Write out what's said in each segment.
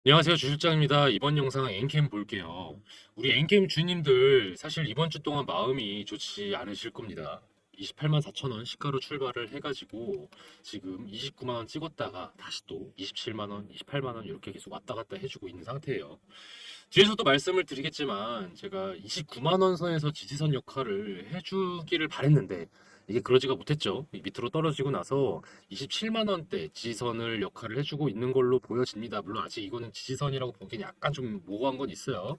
안녕하세요, 주실장입니다. 이번 영상 엔캠 볼게요. 우리 엔캠 주님들 사실 이번 주 동안 마음이 좋지 않으실 겁니다. 28만 4천 원 시가로 출발을 해가지고 지금 29만 원 찍었다가 다시 또 27만 원, 28만 원 이렇게 계속 왔다 갔다 해주고 있는 상태예요. 뒤에서도 말씀을 드리겠지만 제가 29만 원 선에서 지지선 역할을 해주기를 바랬는데 이게 그러지가 못했죠. 밑으로 떨어지고 나서 27만 원대 지지선을 역할을 해주고 있는 걸로 보여집니다. 물론 아직 이거는 지지선이라고 보기엔 약간 좀 모호한 건 있어요.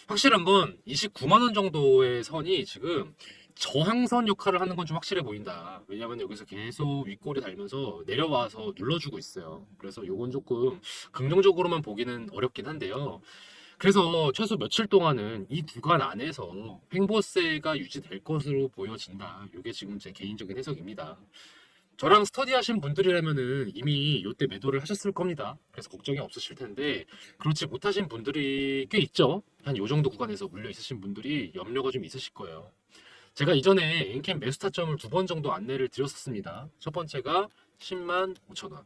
확실한 건 29만 원 정도의 선이 지금 저항선 역할을 하는 건 좀 확실해 보인다. 왜냐면 여기서 계속 윗골이 달면서 내려와서 눌러주고 있어요. 그래서 요건 조금 긍정적으로만 보기는 어렵긴 한데요. 그래서 최소 며칠 동안은 이 구간 안에서 횡보세가 유지될 것으로 보여진다. 이게 지금 제 개인적인 해석입니다. 저랑 스터디하신 분들이라면은 이미 이때 매도를 하셨을 겁니다. 그래서 걱정이 없으실 텐데 그렇지 못하신 분들이 꽤 있죠. 한 요 정도 구간에서 물려 있으신 분들이 염려가 좀 있으실 거예요. 제가 이전에 엔캠 매수 타점을 두 번 정도 안내를 드렸었습니다. 첫 번째가 10만 5천 원.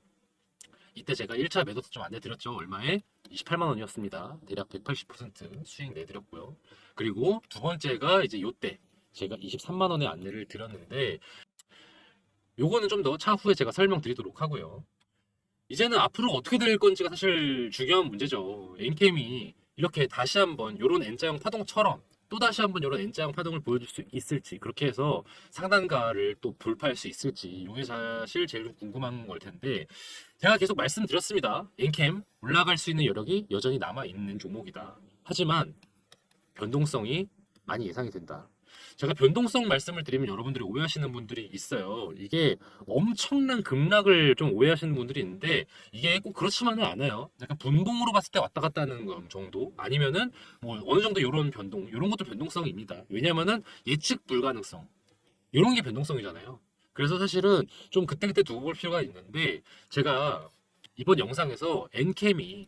이때 제가 1차 매도 타점 안내 드렸죠. 얼마에? 28만 원이었습니다. 대략 180% 수익 내드렸고요. 그리고 두 번째가 이제 요때 제가 23만 원에 안내를 드렸는데 요거는 좀 더 차후에 제가 설명드리도록 하고요. 이제는 앞으로 어떻게 될 건지가 사실 중요한 문제죠. 엔캠이 이렇게 다시 한번 요런 N자형 파동처럼 또 다시 한번 이런 N자형 파동을 보여줄 수 있을지 그렇게 해서 상단가를 또 돌파할 수 있을지 이게 사실 제일 궁금한 걸 텐데 제가 계속 말씀드렸습니다. 엔캠 올라갈 수 있는 여력이 여전히 남아 있는 종목이다. 하지만 변동성이 많이 예상이 된다. 제가 변동성 말씀을 드리면 여러분들이 오해하시는 분들이 있어요. 이게 엄청난 급락을 좀 오해하시는 분들이 있는데 이게 꼭 그렇지만은 않아요. 약간 분봉으로 봤을 때 왔다 갔다 하는 정도 아니면은 뭐 어느 정도 이런 변동 이런 것도 변동성입니다. 왜냐면은 예측 불가능성 이런 게 변동성이잖아요. 그래서 사실은 좀 그때그때 두고 볼 필요가 있는데 제가 이번 영상에서 엔캠이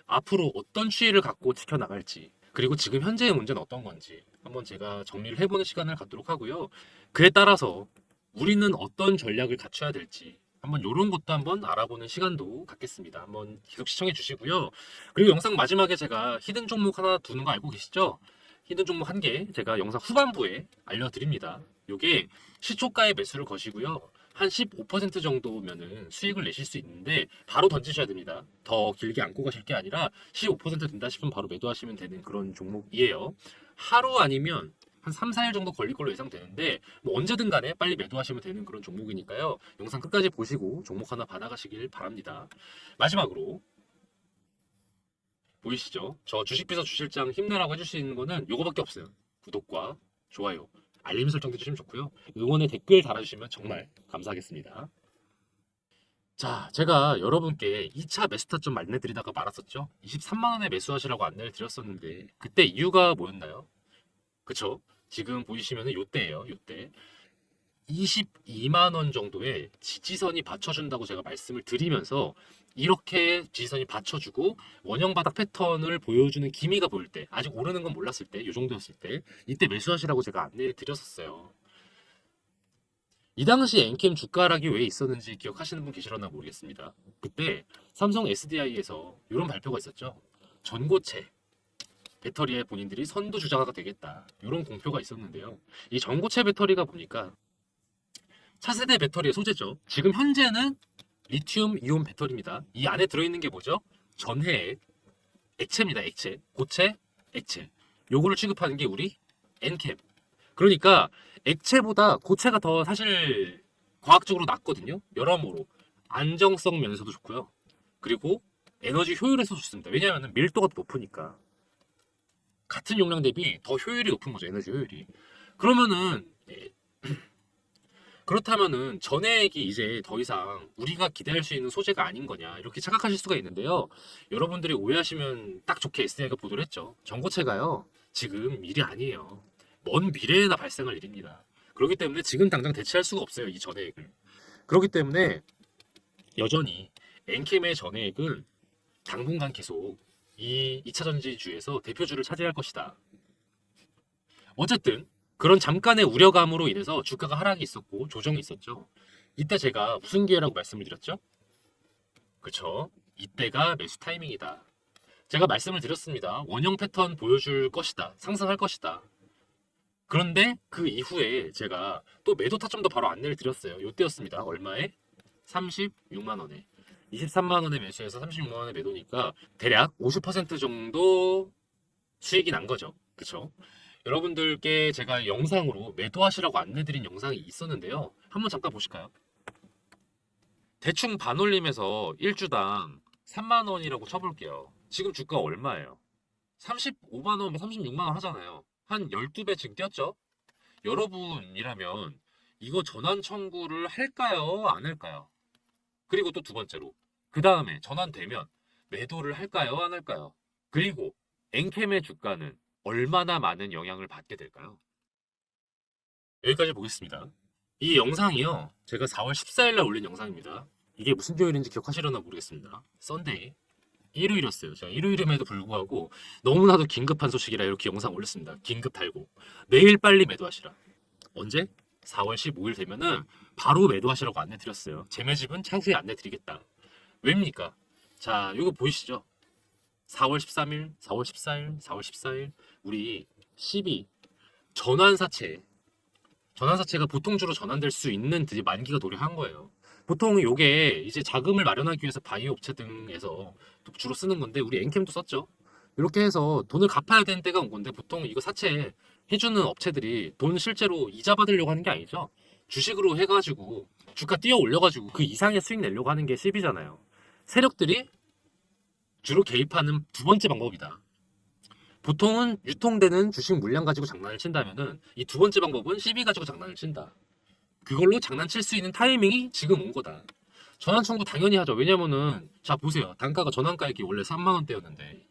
앞으로 어떤 추이를 갖고 지켜나갈지 그리고 지금 현재의 문제는 어떤 건지 한번 제가 정리를 해보는 시간을 갖도록 하고요. 그에 따라서 우리는 어떤 전략을 갖춰야 될지 한번 이런 것도 한번 알아보는 시간도 갖겠습니다. 한번 계속 시청해 주시고요. 그리고 영상 마지막에 제가 히든 종목 하나 두는 거 알고 계시죠? 히든 종목 한 개 제가 영상 후반부에 알려드립니다. 이게 시초가의 매수를 거시고요. 한 15% 정도면은 수익을 내실 수 있는데 바로 던지셔야 됩니다. 더 길게 안고 가실 게 아니라 15% 된다 싶으면 바로 매도하시면 되는 그런 종목이에요. 하루 아니면 한 3, 4일 정도 걸릴 걸로 예상되는데 뭐 언제든 간에 빨리 매도하시면 되는 그런 종목이니까요. 영상 끝까지 보시고 종목 하나 받아가시길 바랍니다. 마지막으로 보이시죠? 저 주식비서 주실장 힘내라고 해줄 수 있는 거는 요거밖에 없어요. 구독과 좋아요, 알림 설정도 해주시면 좋고요. 응원의 댓글 달아주시면 정말 감사하겠습니다. 자, 제가 여러분께 2차 매수타 좀 안내드리다가 말았었죠. 23만 원에 매수하시라고 안내를 드렸었는데 그때 이유가 뭐였나요? 그쵸? 지금 보이시면 요때예요. 요때 22만 원 정도의 지지선이 받쳐준다고 제가 말씀을 드리면서 이렇게 지지선이 받쳐주고 원형 바닥 패턴을 보여주는 기미가 보일 때 아직 오르는 건 몰랐을 때 이 정도였을 때 이때 매수하시라고 제가 안내를 드렸었어요. 이 당시 엔캠 주가 하락이 왜 있었는지 기억하시는 분 계시려나 모르겠습니다. 그때 삼성 SDI에서 이런 발표가 있었죠. 전고체 배터리에 본인들이 선두 주자가 되겠다. 이런 공표가 있었는데요. 이 전고체 배터리가 보니까 차세대 배터리의 소재죠. 지금 현재는 리튬 이온 배터리입니다. 이 안에 들어있는 게 뭐죠? 전해액, 액체입니다. 액체, 고체, 액체. 요거를 취급하는 게 우리 엔캠. 그러니까 액체보다 고체가 더 사실 과학적으로 낫거든요. 여러모로 안정성 면에서도 좋고요. 그리고 에너지 효율에서도 좋습니다. 왜냐하면 밀도가 더 높으니까 같은 용량 대비 더 효율이 높은 거죠. 에너지 효율이. 그러면은 그렇다면은 전액이 이제 더 이상 우리가 기대할 수 있는 소재가 아닌 거냐 이렇게 착각하실 수가 있는데요. 여러분들이 오해하시면 딱 좋게 SDI가 보도를 했죠. 전고체가요. 지금 일이 아니에요. 먼 미래에나 발생할 일입니다. 그렇기 때문에 지금 당장 대체할 수가 없어요. 이 전액을. 그렇기 때문에 여전히 엔캠의 전액은 당분간 계속 이 2차 전지주에서 대표주를 차지할 것이다. 어쨌든 그런 잠깐의 우려감으로 인해서 주가가 하락이 있었고 조정이 있었죠. 이때 제가 무슨 기회라고 말씀을 드렸죠? 그쵸? 이때가 매수 타이밍이다. 제가 말씀을 드렸습니다. 원형 패턴 보여줄 것이다. 상승할 것이다. 그런데 그 이후에 제가 또 매도 타점도 바로 안내를 드렸어요. 요때였습니다. 얼마에? 36만 원에. 23만 원에 매수해서 36만 원에 매도니까 대략 50% 정도 수익이 난 거죠. 그쵸? 여러분들께 제가 영상으로 매도하시라고 안내드린 영상이 있었는데요. 한번 잠깐 보실까요? 대충 반올림에서 1주당 3만 원이라고 쳐볼게요. 지금 주가 얼마예요? 35만 원, 36만 원 하잖아요. 한 12배 지금 뛰었죠? 여러분이라면 이거 전환 청구를 할까요? 안 할까요? 그리고 또 두 번째로 그 다음에 전환되면 매도를 할까요? 안 할까요? 그리고 엔캠의 주가는 얼마나 많은 영향을 받게 될까요? 여기까지 보겠습니다. 이 영상이요. 제가 4월 14일 날 올린 영상입니다. 이게 무슨 요일인지 기억하시려나 모르겠습니다. 썬데이. 일요일이었어요. 제가 일요일임에도 불구하고 너무나도 긴급한 소식이라 이렇게 영상 올렸습니다. 긴급 탈고. 내일 빨리 매도하시라. 언제? 4월 15일 되면은 바로 매도하시라고 안내 드렸어요. 재매집은 차후에 안내 드리겠다. 왜입니까? 자, 이거 보이시죠? 4월 13일, 4월 14일, 4월 14일 우리 12 전환사채가 보통주로 전환될 수 있는 드디어 만기가 도래한 거예요. 보통 이게 이제 자금을 마련하기 위해서 바이오 업체 등에서 주로 쓰는 건데 우리 엔캠도 썼죠. 이렇게 해서 돈을 갚아야 되는 때가 온 건데 보통 이거 사채 해주는 업체들이 돈 실제로 이자 받으려고 하는 게 아니죠. 주식으로 해가지고 주가 뛰어 올려가지고 그 이상의 수익 내려고 하는 게 CB잖아요. 세력들이 주로 개입하는 두 번째 방법이다. 보통은 유통되는 주식 물량 가지고 장난을 친다면은 이 두 번째 방법은 CB 가지고 장난을 친다. 그걸로 장난칠 수 있는 타이밍이 지금 온 거다. 전환 청구 당연히 하죠. 왜냐면은 자 보세요. 단가가 전환가액이 원래 3만 원대였는데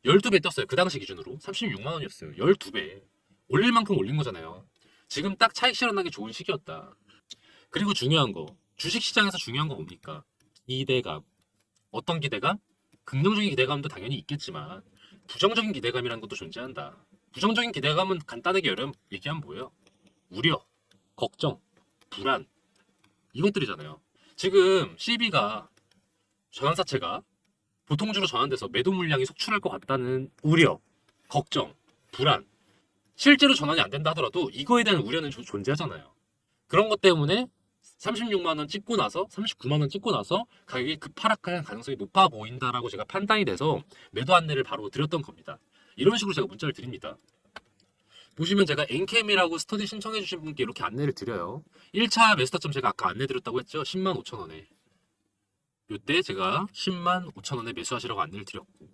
12배 떴어요. 그 당시 기준으로 36만 원이었어요. 12배. 올릴 만큼 올린 거잖아요. 지금 딱 차익 실현하기 좋은 시기였다. 그리고 중요한 거. 주식 시장에서 중요한 거 뭡니까? 기대감. 어떤 기대감? 긍정적인 기대감도 당연히 있겠지만 부정적인 기대감이라는 것도 존재한다. 부정적인 기대감은 간단하게 얘기하면 뭐예요? 우려, 걱정, 불안 이것들이잖아요. 지금 CB가 전환사채가 보통주로 전환돼서 매도 물량이 속출할 것 같다는 우려, 걱정, 불안 실제로 전환이 안 된다 하더라도 이거에 대한 우려는 존재하잖아요. 그런 것 때문에 36만 원 찍고 나서 39만 원 찍고 나서 가격이 급하락할 가능성이 높아 보인다라고 제가 판단이 돼서 매도 안내를 바로 드렸던 겁니다. 이런 식으로 제가 문자를 드립니다. 보시면 제가 엔캠이라고 스터디 신청해 주신 분께 이렇게 안내를 드려요. 1차 매수타점 제가 아까 안내 드렸다고 했죠. 10만 5천 원에. 이때 제가 10만 5천 원에 매수하시라고 안내를 드렸고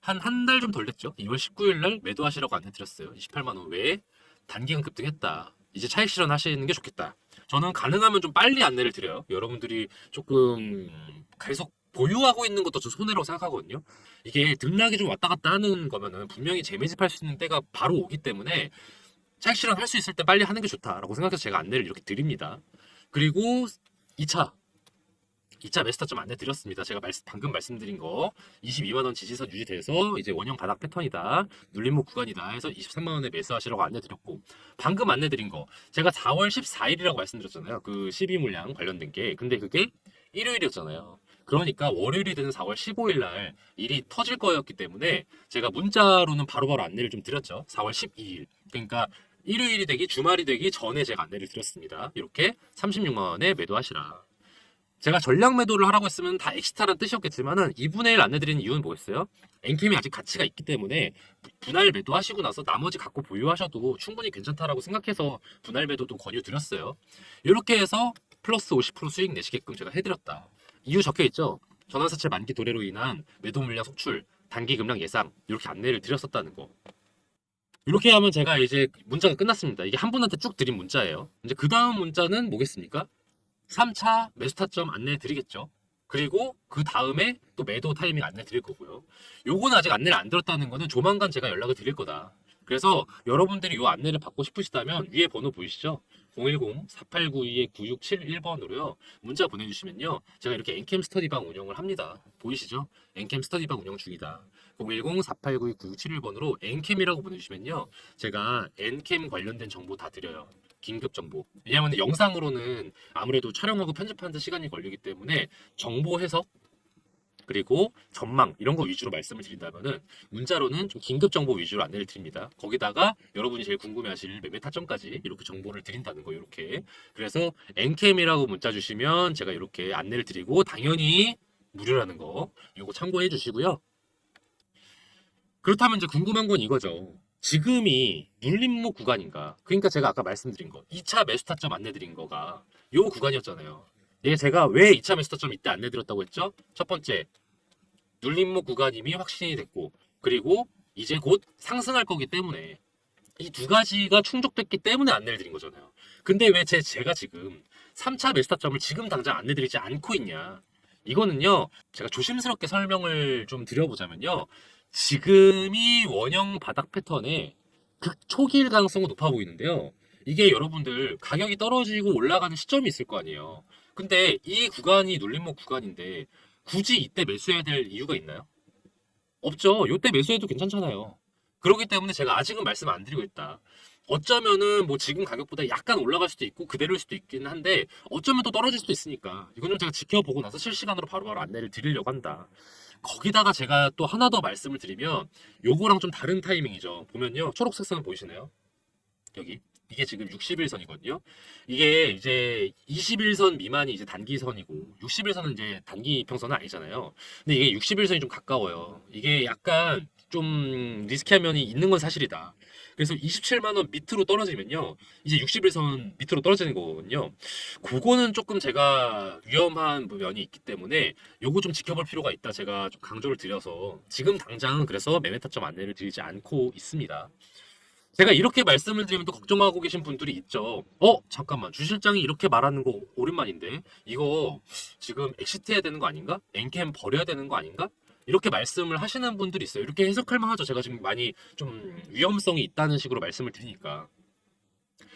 한 달 좀 덜 됐죠. 2월 19일 날 매도하시라고 안내 드렸어요. 28만 원 외에 단기간 급등했다. 이제 차익 실현하시는 게 좋겠다. 저는 가능하면 좀 빨리 안내를 드려요. 여러분들이 조금 계속 보유하고 있는 것도 좀 손해라고 생각하거든요. 이게 등락이 좀 왔다 갔다 하는 거면은 분명히 재매집할 수 있는 때가 바로 오기 때문에 차익 실현할 수 있을 때 빨리 하는 게 좋다라고 생각해서 제가 안내를 이렇게 드립니다. 그리고 2차 매스타점 안내 드렸습니다. 제가 방금 말씀드린 거 22만 원 지지선 유지돼서 이제 원형 바닥 패턴이다. 눌림목 구간이다 해서 23만 원에 매수하시라고 안내 드렸고 방금 안내 드린 거 제가 4월 14일이라고 말씀드렸잖아요. 그 12 물량 관련된 게. 근데 그게 일요일이었잖아요. 그러니까 월요일이 되는 4월 15일 날 일이 터질 거였기 때문에 제가 문자로는 바로바로 안내를 좀 드렸죠. 4월 12일. 그러니까 일요일이 되기 주말이 되기 전에 제가 안내를 드렸습니다. 이렇게 36만 원에 매도하시라. 제가 전량 매도를 하라고 했으면 다 엑시타라는 뜻이었겠지만은 2분의 1 안내드리는 이유는 뭐겠어요? 엔캠이 아직 가치가 있기 때문에 분할 매도하시고 나서 나머지 갖고 보유하셔도 충분히 괜찮다라고 생각해서 분할 매도도 권유드렸어요. 이렇게 해서 플러스 50% 수익 내시게끔 제가 해드렸다. 이유 적혀있죠? 전환사채 만기 도래로 인한 매도 물량 속출, 단기 급락 예상 이렇게 안내를 드렸었다는 거. 이렇게 하면 제가 이제 문자가 끝났습니다. 이게 한 분한테 쭉 드린 문자예요. 이제 그 다음 문자는 뭐겠습니까? 3차 매수타점 안내 드리겠죠. 그리고 그 다음에 또 매도 타이밍 안내 드릴 거고요. 요거는 아직 안내를 안 들었다는 거는 조만간 제가 연락을 드릴 거다. 그래서 여러분들이 이 안내를 받고 싶으시다면 위에 번호 보이시죠? 010-4892-9671번으로요. 문자 보내주시면요. 제가 이렇게 엔캠 스터디방 운영을 합니다. 보이시죠? 엔캠 스터디방 운영 중이다. 010-4892-9671번으로 엔캠이라고 보내주시면요. 제가 엔캠 관련된 정보 다 드려요. 긴급 정보. 왜냐하면 영상으로는 아무래도 촬영하고 편집하는 데 시간이 걸리기 때문에 정보 해석 그리고 전망 이런 거 위주로 말씀을 드린다면은 문자로는 좀 긴급 정보 위주로 안내를 드립니다. 거기다가 여러분이 제일 궁금해하실 매매 타점까지 이렇게 정보를 드린다는 거 이렇게. 그래서 엔캠이라고 문자 주시면 제가 이렇게 안내를 드리고 당연히 무료라는 거 이거 참고해 주시고요. 그렇다면 이제 궁금한 건 이거죠. 지금이 눌림목 구간인가? 그러니까 제가 아까 말씀드린 거 2차 매수 타점 안내 드린 거가 요 구간이었잖아요. 이게 제가 왜 2차 매수 타점 이때 안내 드렸다고 했죠? 첫 번째, 눌림목 구간임이 확신이 됐고, 그리고 이제 곧 상승할 거기 때문에 이 두 가지가 충족됐기 때문에 안내를 드린 거잖아요. 근데 왜 제가 지금 3차 매수 타점을 지금 당장 안내 드리지 않고 있냐? 이거는요, 제가 조심스럽게 설명을 좀 드려보자면요. 지금이 원형 바닥 패턴의 극초기일 가능성은 높아 보이는데요. 이게 여러분들 가격이 떨어지고 올라가는 시점이 있을 거 아니에요. 근데 이 구간이 눌림목 구간인데 굳이 이때 매수해야 될 이유가 있나요? 없죠. 이때 매수해도 괜찮잖아요. 그렇기 때문에 제가 아직은 말씀 안 드리고 있다. 어쩌면은 뭐 지금 가격보다 약간 올라갈 수도 있고 그대로일 수도 있긴 한데 어쩌면 또 떨어질 수도 있으니까 이거는 제가 지켜보고 나서 실시간으로 바로바로 안내를 드리려고 한다. 거기다가 제가 또 하나 더 말씀을 드리면 요거랑 좀 다른 타이밍이죠. 보면요. 초록색 선 보이시나요? 여기. 이게 지금 60일선이거든요. 이게 이제 21선 미만이 이제 단기선이고 60일선은 이제 단기 평선은 아니잖아요. 근데 이게 60일선이 좀 가까워요. 이게 약간 좀 리스키한 면이 있는 건 사실이다. 그래서 27만 원 밑으로 떨어지면요. 이제 60일선 밑으로 떨어지는 거거든요. 그거는 조금 제가 위험한 면이 있기 때문에 요거 좀 지켜볼 필요가 있다. 제가 좀 강조를 드려서 지금 당장은 그래서 매매 타점 안내를 드리지 않고 있습니다. 제가 이렇게 말씀을 드리면 또 걱정하고 계신 분들이 있죠. 잠깐만. 주 실장이 이렇게 말하는 거 오랜만인데 이거 지금 엑시트해야 되는 거 아닌가? 엔캠 버려야 되는 거 아닌가? 이렇게 말씀을 하시는 분들이 있어요. 이렇게 해석할 만하죠. 제가 지금 많이 좀 위험성이 있다는 식으로 말씀을 드리니까.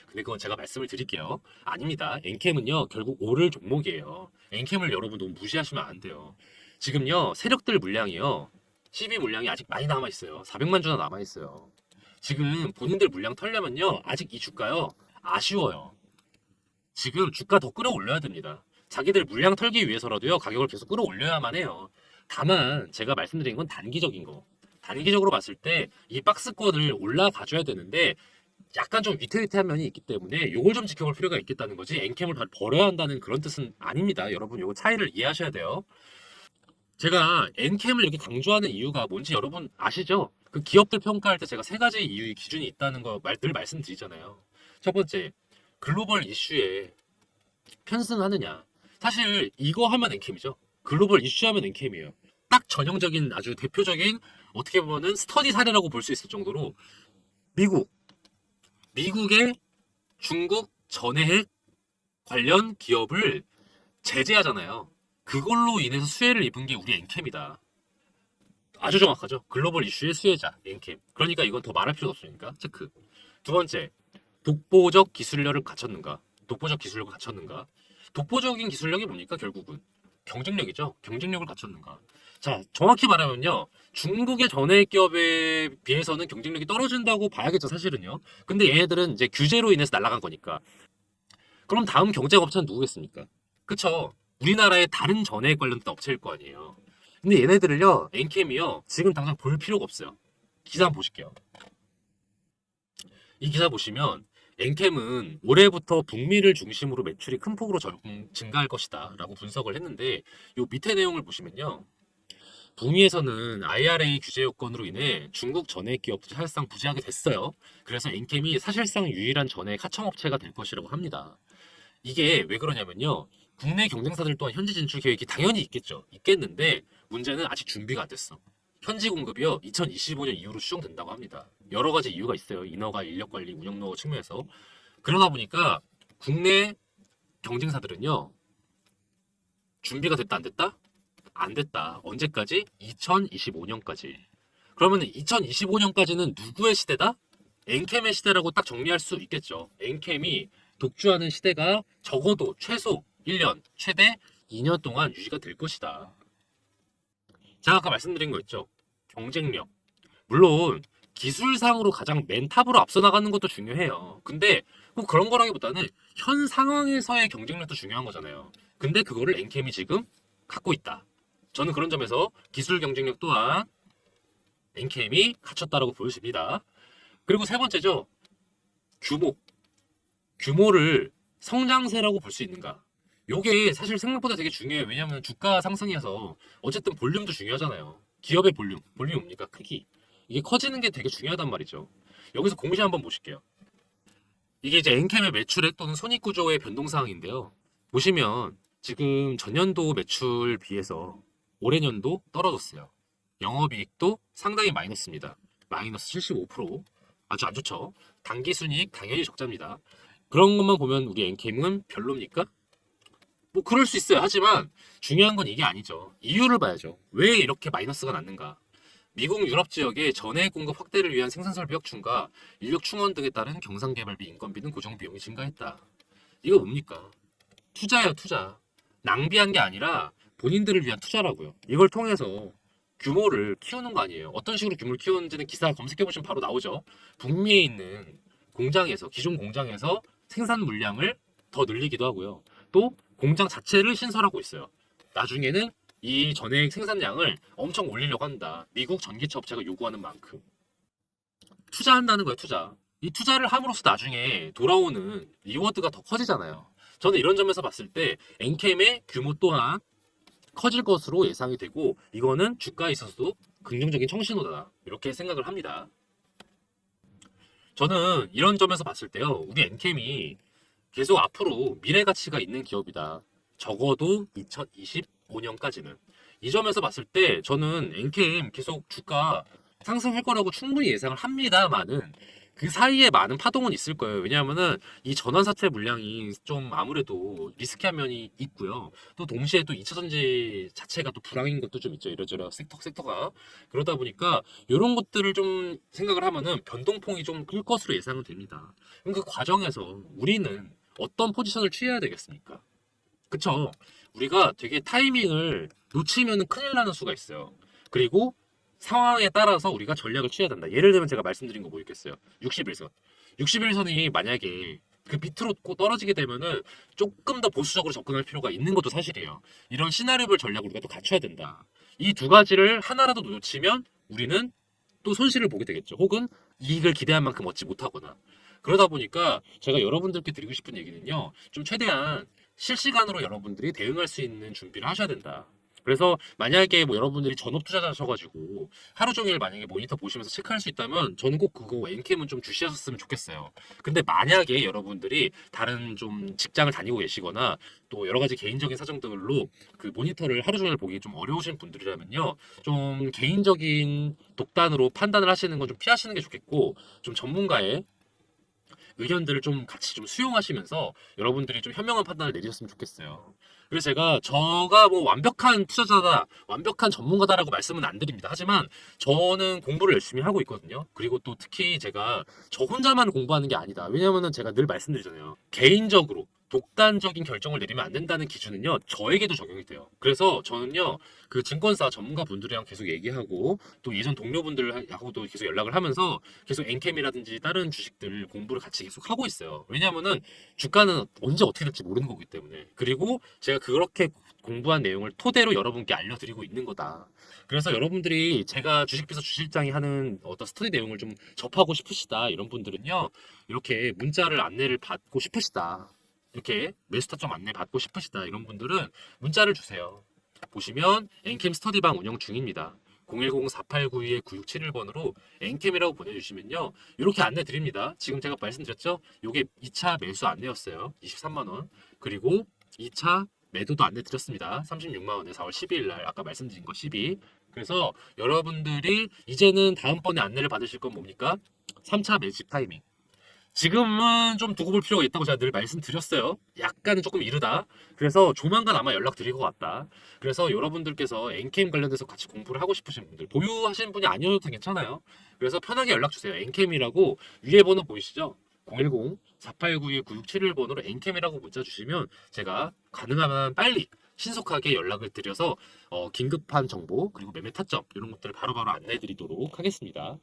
근데 그건 제가 말씀을 드릴게요. 아닙니다. 엔캠은요, 결국 오를 종목이에요. 엔캠을 여러분 너무 무시하시면 안 돼요. 지금요, 세력들 물량이요, CB 물량이 아직 많이 남아있어요. 400만 주나 남아있어요. 지금 본인들 물량 털려면요, 아직 이 주가요, 아쉬워요. 지금 주가 더 끌어올려야 됩니다. 자기들 물량 털기 위해서라도요, 가격을 계속 끌어올려야만 해요. 다만, 제가 말씀드린 건 단기적인 거. 단기적으로 봤을 때, 이 박스권을 올라가줘야 되는데, 약간 좀 위태위태한 면이 있기 때문에 요걸 좀 지켜볼 필요가 있겠다는 거지 엔캠을 버려야 한다는 그런 뜻은 아닙니다. 여러분 요거 차이를 이해하셔야 돼요. 제가 엔캠을 이렇게 강조하는 이유가 뭔지 여러분 아시죠? 그 기업들 평가할 때 제가 세 가지 이유의 기준이 있다는 거 늘 말씀드리잖아요. 첫 번째, 글로벌 이슈에 편승하느냐. 사실 이거 하면 엔캠이죠. 글로벌 이슈 하면 엔캠이에요. 딱 전형적인 아주 대표적인 어떻게 보면은 스터디 사례라고 볼 수 있을 정도로 미국의 중국 전해핵 관련 기업을 제재하잖아요. 그걸로 인해서 수혜를 입은 게 우리 엔캠이다. 아주 정확하죠. 글로벌 이슈의 수혜자 엔캠. 그러니까 이건 더 말할 필요가 없으니까 체크. 두 번째, 독보적 기술력을 갖췄는가? 독보적 기술력을 갖췄는가? 독보적인 기술력이 뭡니까 결국은? 경쟁력이죠. 경쟁력을 갖췄는가? 자, 정확히 말하면요. 중국의 전해핵 기업에 비해서는 경쟁력이 떨어진다고 봐야겠죠, 사실은요. 근데 얘네들은 이제 규제로 인해서 날아간 거니까. 그럼 다음 경쟁업체는 누구겠습니까? 그쵸? 우리나라의 다른 전해핵 관련된 업체일 거 아니에요. 근데 얘네들을요, 엔캠이요, 지금 당장 볼 필요가 없어요. 기사 한번 보실게요. 이 기사 보시면 엔캠은 올해부터 북미를 중심으로 매출이 큰 폭으로 증가할 것이다 라고 분석을 했는데 요 밑에 내용을 보시면요. 북미에서는 IRA 규제 요건으로 인해 중국 전해핵 기업도 사실상 부재하게 됐어요. 그래서 엔캠이 사실상 유일한 전해핵 하청업체가 될 것이라고 합니다. 이게 왜 그러냐면요. 국내 경쟁사들 또한 현지 진출 계획이 당연히 있겠죠. 있겠는데 문제는 아직 준비가 안 됐어. 현지 공급이요. 2025년 이후로 추정된다고 합니다. 여러 가지 이유가 있어요. 인허가, 인력 관리, 운영 노하우 측면에서. 그러다 보니까 국내 경쟁사들은요. 준비가 됐다 안 됐다? 안 됐다. 언제까지? 2025년까지. 그러면 2025년까지는 누구의 시대다? 엔캠의 시대라고 딱 정리할 수 있겠죠. 엔캠이 독주하는 시대가 적어도 최소 1년, 최대 2년 동안 유지가 될 것이다. 제가 아까 말씀드린 거 있죠. 경쟁력. 물론 기술상으로 가장 맨 탑으로 앞서 나가는 것도 중요해요. 근데 꼭 그런 거라기보다는 현 상황에서의 경쟁력도 중요한 거잖아요. 근데 그거를 엔캠이 지금 갖고 있다. 저는 그런 점에서 기술 경쟁력 또한 엔캠이 갖췄다라고 보여집니다. 그리고 세 번째죠. 규모. 규모를 성장세라고 볼 수 있는가? 요게 사실 생각보다 되게 중요해요. 왜냐하면 주가 상승해서 어쨌든 볼륨도 중요하잖아요. 기업의 볼륨, 볼륨이 뭡니까? 크기. 이게 커지는 게 되게 중요하단 말이죠. 여기서 공시 한번 보실게요. 이게 이제 엔캠의 매출액 또는 손익구조의 변동사항인데요. 보시면 지금 전년도 매출 비해서 올해 년도 떨어졌어요. 영업이익도 상당히 마이너스입니다. 마이너스 75%. 아주 안 좋죠. 당기순이익 당연히 적자입니다. 그런 것만 보면 우리 엔캠은 별로입니까? 뭐 그럴 수 있어요. 하지만 중요한 건 이게 아니죠. 이유를 봐야죠. 왜 이렇게 마이너스가 났는가? 미국 유럽 지역의 전해액 공급 확대를 위한 생산설비 확충과 인력 충원 등에 따른 경상개발비 인건비는 고정 비용이 증가했다. 이거 뭡니까? 투자예요, 투자. 낭비한 게 아니라 본인들을 위한 투자라고요. 이걸 통해서 규모를 키우는 거 아니에요. 어떤 식으로 규모를 키우는지는 기사 검색해 보시면 바로 나오죠. 북미에 있는 공장에서 기존 공장에서 생산 물량을 더 늘리기도 하고요. 또 공장 자체를 신설하고 있어요. 나중에는 이 전액 생산량을 엄청 올리려고 한다. 미국 전기차 업체가 요구하는 만큼. 투자한다는 거예요, 투자. 이 투자를 함으로써 나중에 돌아오는 리워드가 더 커지잖아요. 저는 이런 점에서 봤을 때 엔캠의 규모 또한 커질 것으로 예상이 되고 이거는 주가에 있어서도 긍정적인 청신호다. 이렇게 생각을 합니다. 저는 이런 점에서 봤을 때요. 우리 엔캠이 계속 앞으로 미래 가치가 있는 기업이다. 적어도 2025년까지는. 이 점에서 봤을 때 저는 엔캠 계속 주가 상승할 거라고 충분히 예상을 합니다만은 그 사이에 많은 파동은 있을 거예요. 왜냐하면은 이 전환사채 물량이 좀 아무래도 리스키한 면이 있고요. 또 동시에 또 2차 전지 자체가 또 불황인 것도 좀 있죠. 이러저러 섹터가. 그러다 보니까 이런 것들을 좀 생각을 하면은 변동폭이 좀 클 것으로 예상은 됩니다. 그럼 그 과정에서 우리는 어떤 포지션을 취해야 되겠습니까? 그쵸? 우리가 되게 타이밍을 놓치면 큰일 나는 수가 있어요. 그리고 상황에 따라서 우리가 전략을 취해야 된다. 예를 들면 제가 말씀드린 거 뭐 있겠어요? 61선. 61선이 만약에 그 밑으로 떨어지게 되면은 조금 더 보수적으로 접근할 필요가 있는 것도 사실이에요. 이런 시나리오별 전략을 우리가 또 갖춰야 된다. 이 두 가지를 하나라도 놓치면 우리는 또 손실을 보게 되겠죠. 혹은 이익을 기대한 만큼 얻지 못하거나. 그러다 보니까 제가 여러분들께 드리고 싶은 얘기는요. 좀 최대한 실시간으로 여러분들이 대응할 수 있는 준비를 하셔야 된다. 그래서 만약에 뭐 여러분들이 전업 투자자셔가지고 하루 종일 만약에 모니터 보시면서 체크할 수 있다면 저는 꼭 그거 엔캠은 좀 주시하셨으면 좋겠어요. 근데 만약에 여러분들이 다른 좀 직장을 다니고 계시거나 또 여러 가지 개인적인 사정들로 그 모니터를 하루 종일 보기 좀 어려우신 분들이라면요. 좀 개인적인 독단으로 판단을 하시는 건 좀 피하시는 게 좋겠고 좀 전문가의 의견들을 좀 같이 좀 수용하시면서 여러분들이 좀 현명한 판단을 내리셨으면 좋겠어요. 그래서 저가 뭐 완벽한 투자자다, 완벽한 전문가다라고 말씀은 안 드립니다. 하지만 저는 공부를 열심히 하고 있거든요. 그리고 또 특히 제가 저 혼자만 공부하는 게 아니다. 왜냐면은 제가 늘 말씀드리잖아요. 개인적으로 독단적인 결정을 내리면 안 된다는 기준은요, 저에게도 적용이 돼요. 그래서 저는요, 그 증권사 전문가 분들이랑 계속 얘기하고, 또 예전 동료분들하고도 계속 연락을 하면서 계속 엔캠이라든지 다른 주식들 공부를 같이 계속 하고 있어요. 왜냐면은 주가는 언제 어떻게 될지 모르는 거기 때문에. 그리고 제가 그렇게 공부한 내용을 토대로 여러분께 알려드리고 있는 거다. 그래서 여러분들이 제가 주식비서 주실장이 하는 어떤 스터디 내용을 좀 접하고 싶으시다 이런 분들은요, 이렇게 문자를 안내를 받고 싶으시다. 이렇게 매수타점 안내 받고 싶으시다 이런 분들은 문자를 주세요. 보시면 엔캠 스터디방 운영 중입니다. 010-4892-9671번으로 엔캠이라고 보내주시면요. 이렇게 안내 드립니다. 지금 제가 말씀드렸죠? 이게 2차 매수 안내였어요. 23만원. 그리고 2차 매도도 안내 드렸습니다. 36만원에 4월 12일 날 아까 말씀드린 거 12. 그래서 여러분들이 이제는 다음번에 안내를 받으실 건 뭡니까? 3차 매집 타이밍. 지금은 좀 두고 볼 필요가 있다고 제가 늘 말씀드렸어요. 약간은 조금 이르다. 그래서 조만간 아마 연락드릴 것 같다. 그래서 여러분들께서 엔캠 관련돼서 같이 공부를 하고 싶으신 분들, 보유하시는 분이 아니어도 괜찮아요. 그래서 편하게 연락 주세요. 엔캠이라고 위에 번호 보이시죠? 010-4892-9671번으로 엔캠이라고 문자 주시면 제가 가능하면 빨리 신속하게 연락을 드려서 긴급한 정보 그리고 매매 타점 이런 것들을 바로바로 안내해 드리도록 하겠습니다.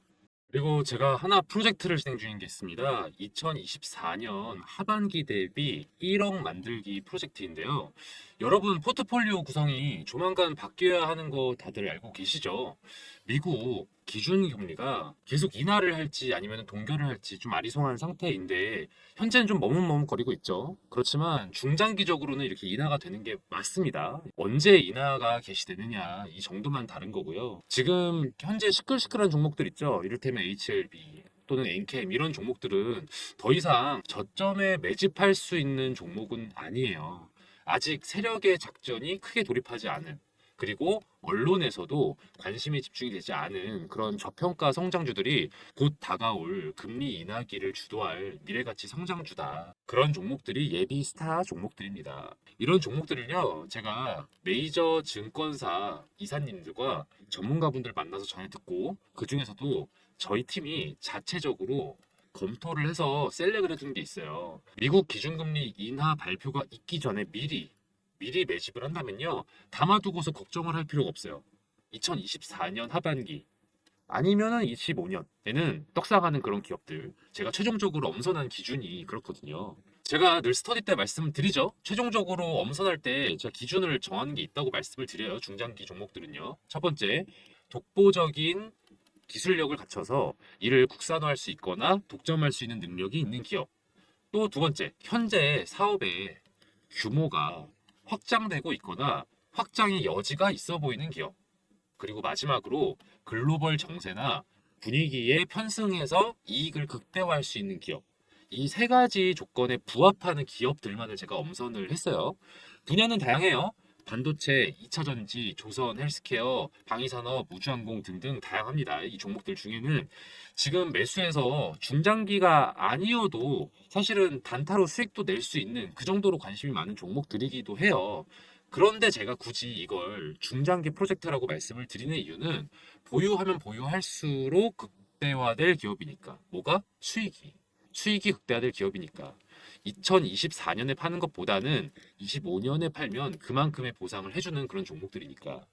그리고 제가 하나 프로젝트를 진행 중인 게 있습니다. 2024년 하반기 대비 1억 만들기 프로젝트인데요. 여러분 포트폴리오 구성이 조만간 바뀌어야 하는 거 다들 알고 계시죠? 미국 기준 금리가 계속 인하를 할지 아니면 동결을 할지 좀 아리송한 상태인데 현재는 좀 머뭇머뭇거리고 있죠. 그렇지만 중장기적으로는 이렇게 인하가 되는 게 맞습니다. 언제 인하가 개시되느냐 이 정도만 다른 거고요. 지금 현재 시끌시끌한 종목들 있죠. 이를테면 HLB 또는 엔캠 이런 종목들은 더 이상 저점에 매집할 수 있는 종목은 아니에요. 아직 세력의 작전이 크게 돌입하지 않은, 그리고 언론에서도 관심이 집중이 되지 않은 그런 저평가 성장주들이 곧 다가올 금리 인하기를 주도할 미래가치 성장주다. 그런 종목들이 예비 스타 종목들입니다. 이런 종목들을요, 제가 메이저 증권사 이사님들과 전문가분들 만나서 전해 듣고, 그 중에서도 저희 팀이 자체적으로 검토를 해서 셀렉을 해둔 게 있어요. 미국 기준금리 인하 발표가 있기 전에 미리 매집을 한다면요, 담아두고서 걱정을 할 필요가 없어요. 2024년 하반기 아니면은 25년에는 떡상하는 그런 기업들, 제가 최종적으로 엄선한 기준이 그렇거든요. 제가 늘 스터디 때 말씀을 드리죠. 최종적으로 엄선할 때 제가 기준을 정하는 게 있다고 말씀을 드려요. 중장기 종목들은요. 첫 번째, 독보적인 기술력을 갖춰서 이를 국산화할 수 있거나 독점할 수 있는 능력이 있는 기업. 또 두 번째, 현재 사업의 규모가 확장되고 있거나 확장의 여지가 있어 보이는 기업. 그리고 마지막으로 글로벌 정세나 분위기에 편승해서 이익을 극대화할 수 있는 기업. 이 세 가지 조건에 부합하는 기업들만을 제가 엄선을 했어요. 분야는 다양해요. 반도체, 2차 전지, 조선, 헬스케어, 방위산업, 우주항공 등등 다양합니다. 이 종목들 중에는 지금 매수해서 중장기가 아니어도 사실은 단타로 수익도 낼 수 있는 그 정도로 관심이 많은 종목들이기도 해요. 그런데 제가 굳이 이걸 중장기 프로젝트라고 말씀을 드리는 이유는 보유하면 보유할수록 극대화될 기업이니까. 뭐가? 수익이 극대화될 기업이니까. 2024년에 파는 것보다는 25년에 팔면 그만큼의 보상을 해주는 그런 종목들이니까.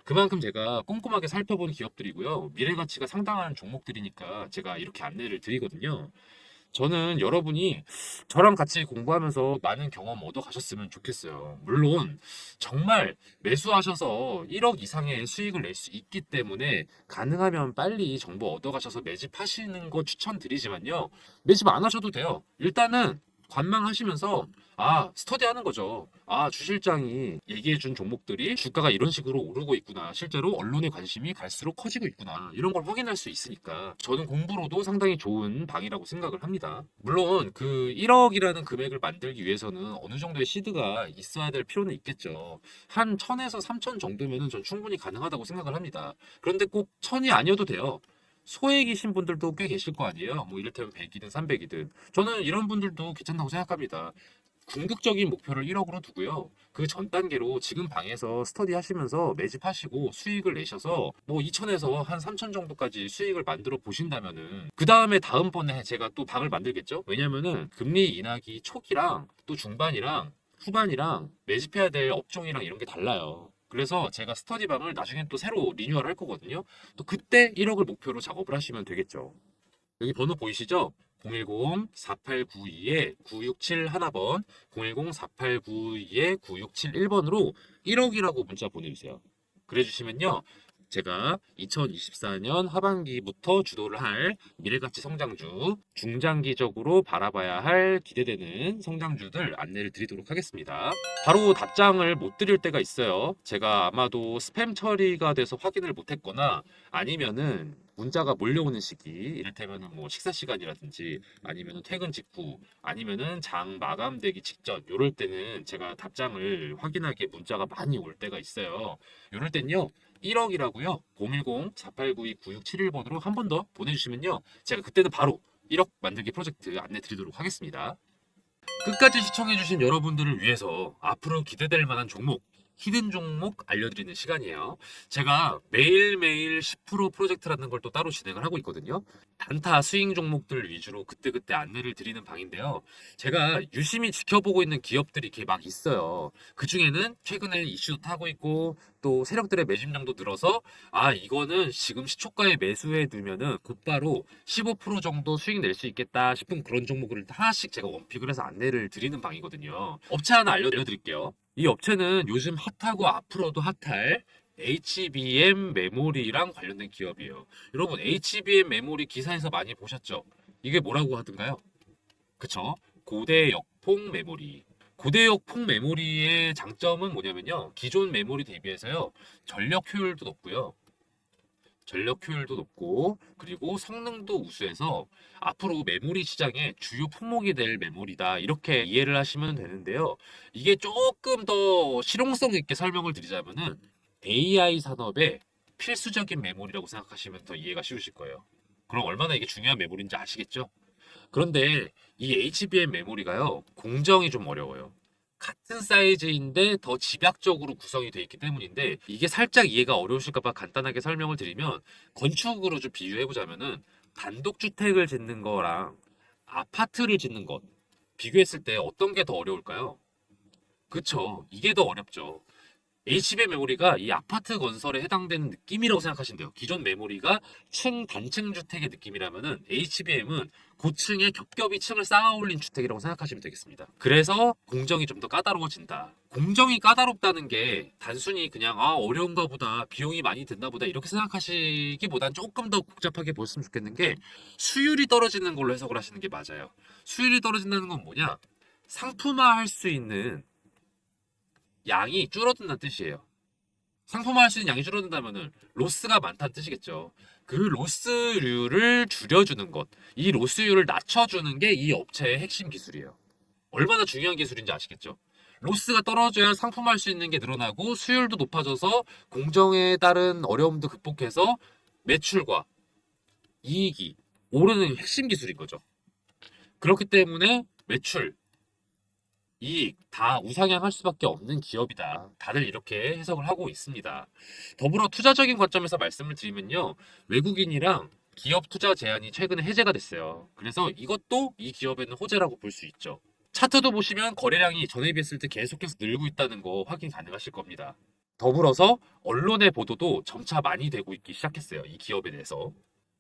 그만큼 제가 꼼꼼하게 살펴본 기업들이고요. 미래 가치가 상당한 종목들이니까 제가 이렇게 안내를 드리거든요. 저는 여러분이 저랑 같이 공부하면서 많은 경험 얻어 가셨으면 좋겠어요. 물론 정말 매수하셔서 1억 이상의 수익을 낼 수 있기 때문에 가능하면 빨리 정보 얻어 가셔서 매집하시는 거 추천드리지만요. 매집 안 하셔도 돼요. 일단은 관망하시면서 스터디 하는 거죠. 주 실장이 얘기해 준 종목들이 주가가 이런 식으로 오르고 있구나. 실제로 언론의 관심이 갈수록 커지고 있구나. 이런 걸 확인할 수 있으니까 저는 공부로도 상당히 좋은 방이라고 생각을 합니다. 물론 그 1억이라는 금액을 만들기 위해서는 어느 정도의 시드가 있어야 될 필요는 있겠죠. 한 1000에서 3000 정도면은 전 충분히 가능하다고 생각을 합니다. 그런데 꼭 1000이 아니어도 돼요. 소액이신 분들도 꽤 계실 거 아니에요. 뭐 이를테면 100이든 300이든. 저는 이런 분들도 괜찮다고 생각합니다. 궁극적인 목표를 1억으로 두고요. 그 전 단계로 지금 방에서 스터디 하시면서 매집하시고 수익을 내셔서 뭐 2천에서 한 3천 정도까지 수익을 만들어 보신다면은 그 다음에 다음번에 제가 또 방을 만들겠죠? 왜냐면은 금리 인하기 초기랑 또 중반이랑 후반이랑 매집해야 될 업종이랑 이런 게 달라요. 그래서 제가 스터디방을 나중엔 또 새로 리뉴얼 할 거거든요. 또 그때 1억을 목표로 작업을 하시면 되겠죠. 여기 번호 보이시죠? 010-4892-9671번, 010-4892-9671번으로 1억이라고 문자 보내주세요. 그래 주시면요. 제가 2024년 하반기부터 주도를 할 미래가치 성장주, 중장기적으로 바라봐야 할 기대되는 성장주들 안내를 드리도록 하겠습니다. 바로 답장을 못 드릴 때가 있어요. 제가 아마도 스팸 처리가 돼서 확인을 못 했거나 아니면은 문자가 몰려오는 시기, 이를테면은 뭐 식사 시간이라든지 아니면은 퇴근 직후 아니면은 장 마감되기 직전, 요럴 때는 제가 답장을 확인하게 문자가 많이 올 때가 있어요. 요럴 땐요 1억이라고요 010-4892-9671번으로 한 번 더 보내주시면요 제가 그때는 바로 1억 만들기 프로젝트 안내 드리도록 하겠습니다. 끝까지 시청해주신 여러분들을 위해서 앞으로 기대될 만한 종목, 히든 종목 알려드리는 시간이에요. 제가 매일매일 10% 프로젝트라는 걸 또 따로 진행을 하고 있거든요. 단타 스윙 종목들 위주로 그때그때 안내를 드리는 방인데요. 제가 유심히 지켜보고 있는 기업들이 이렇게 막 있어요. 그 중에는 최근에 이슈도 타고 있고 또 세력들의 매집량도 늘어서 이거는 지금 시초가에 매수해 두면은 곧바로 15% 정도 수익 낼 수 있겠다 싶은 그런 종목을 하나씩 제가 원픽을 해서 안내를 드리는 방이거든요. 업체 하나 알려드릴게요. 이 업체는 요즘 핫하고 앞으로도 핫할 HBM 메모리랑 관련된 기업이에요. 여러분, HBM 메모리 기사에서 많이 보셨죠? 이게 뭐라고 하던가요? 그쵸? 고대 역폭 메모리. 고대 역폭 메모리의 장점은 뭐냐면요. 기존 메모리 대비해서요. 전력 효율도 높고요. 전력 효율도 높고 그리고 성능도 우수해서 앞으로 메모리 시장의 주요 품목이 될 메모리다 이렇게 이해를 하시면 되는데요. 이게 조금 더 실용성 있게 설명을 드리자면은 AI 산업의 필수적인 메모리라고 생각하시면 더 이해가 쉬우실 거예요. 그럼 얼마나 이게 중요한 메모리인지 아시겠죠? 그런데 이 HBM 메모리가요, 공정이 좀 어려워요. 같은 사이즈인데 더 집약적으로 구성이 되어 있기 때문인데 이게 살짝 이해가 어려우실까 봐 간단하게 설명을 드리면 건축으로 좀 비유해 보자면은 단독주택을 짓는 거랑 아파트를 짓는 것 비교했을 때 어떤 게 더 어려울까요? 그쵸. 이게 더 어렵죠. HBM 메모리가 이 아파트 건설에 해당되는 느낌이라고 생각하시면 돼요. 기존 메모리가 단층 주택의 느낌이라면은 HBM은 고층에 겹겹이 층을 쌓아 올린 주택이라고 생각하시면 되겠습니다. 그래서 공정이 좀 더 까다로워진다. 공정이 까다롭다는 게 단순히 그냥 어려운가 보다, 비용이 많이 든다 보다 이렇게 생각하시기보단 조금 더 복잡하게 보셨으면 좋겠는 게 수율이 떨어지는 걸로 해석을 하시는 게 맞아요. 수율이 떨어진다는 건 뭐냐? 상품화할 수 있는 양이 줄어든다는 뜻이에요. 상품화할 수 있는 양이 줄어든다면은 로스가 많다는 뜻이겠죠. 그 로스율을 줄여주는 것, 이 로스율을 낮춰주는 게 이 업체의 핵심 기술이에요. 얼마나 중요한 기술인지 아시겠죠? 로스가 떨어져야 상품화할 수 있는 게 늘어나고 수율도 높아져서 공정에 따른 어려움도 극복해서 매출과 이익이 오르는 핵심 기술인 거죠. 그렇기 때문에 매출, 이익 다 우상향할 수밖에 없는 기업이다. 다들 이렇게 해석을 하고 있습니다. 더불어 투자적인 관점에서 말씀을 드리면요. 외국인이랑 기업 투자 제한이 최근에 해제가 됐어요. 그래서 이것도 이 기업에는 호재라고 볼 수 있죠. 차트도 보시면 거래량이 전에 비했을 때 계속해서 늘고 있다는 거 확인 가능하실 겁니다. 더불어서 언론의 보도도 점차 많이 되고 있기 시작했어요. 이 기업에 대해서.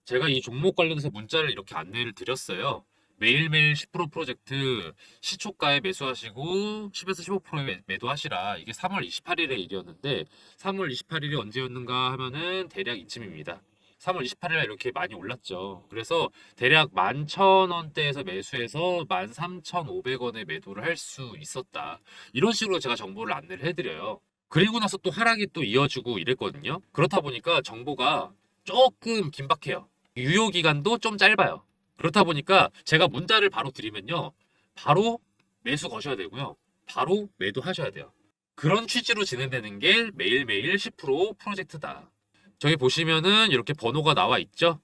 제가 이 종목 관련해서 문자를 이렇게 안내를 드렸어요. 매일매일 10% 프로젝트 시초가에 매수하시고 10에서 15%에 매도하시라. 이게 3월 28일의 일이었는데 3월 28일이 언제였는가 하면은 대략 이쯤입니다. 3월 28일에 이렇게 많이 올랐죠. 그래서 대략 11,000원대에서 매수해서 13,500원에 매도를 할 수 있었다. 이런 식으로 제가 정보를 안내를 해드려요. 그리고 나서 또 하락이 또 이어지고 이랬거든요. 그렇다 보니까 정보가 조금 긴박해요. 유효 기간도 좀 짧아요. 그렇다 보니까 제가 문자를 바로 드리면요. 바로 매수 거셔야 되고요. 바로 매도하셔야 돼요. 그런 취지로 진행되는 게 매일매일 10% 프로젝트다. 저기 보시면은 이렇게 번호가 나와 있죠.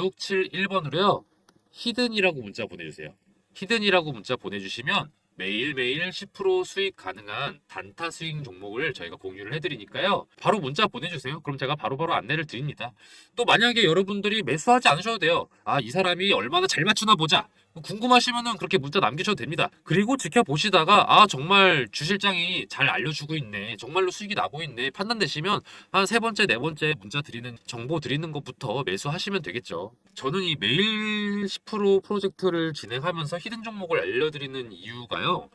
010-4892-9671번으로요. 히든이라고 문자 보내주세요. 히든이라고 문자 보내주시면 매일매일 10% 수익 가능한 단타 스윙 종목을 저희가 공유를 해드리니까요. 바로 문자 보내주세요. 그럼 제가 바로바로 안내를 드립니다. 또 만약에 여러분들이 매수하지 않으셔도 돼요. 이 사람이 얼마나 잘 맞추나 보자. 궁금하시면은 그렇게 문자 남기셔도 됩니다. 그리고 지켜보시다가 정말 주 실장이 잘 알려주고 있네. 정말로 수익이 나고 있네. 판단되시면 한 세 번째, 네 번째 문자 드리는 정보 드리는 것부터 매수하시면 되겠죠. 저는 이 매일 10% 프로젝트를 진행하면서 히든 종목을 알려드리는 이유가요.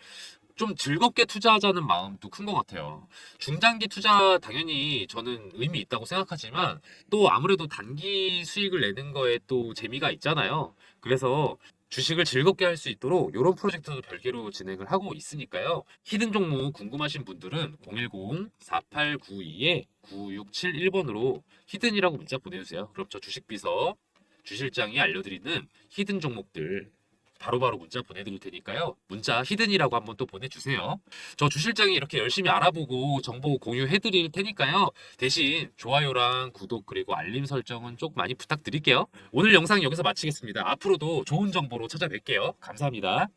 좀 즐겁게 투자하자는 마음도 큰 것 같아요. 중장기 투자 당연히 저는 의미 있다고 생각하지만 또 아무래도 단기 수익을 내는 거에 또 재미가 있잖아요. 그래서 주식을 즐겁게 할 수 있도록 이런 프로젝트도 별개로 진행을 하고 있으니까요. 히든 종목 궁금하신 분들은 010-4892-9671번으로 히든이라고 문자 보내주세요. 그럼 저 주식비서 주실장이 알려드리는 히든 종목들 바로바로 문자 보내드릴 테니까요. 문자 히든이라고 한번 또 보내주세요. 저 주실장이 이렇게 열심히 알아보고 정보 공유해드릴 테니까요. 대신 좋아요랑 구독 그리고 알림 설정은 좀 많이 부탁드릴게요. 오늘 영상 여기서 마치겠습니다. 앞으로도 좋은 정보로 찾아뵐게요. 감사합니다.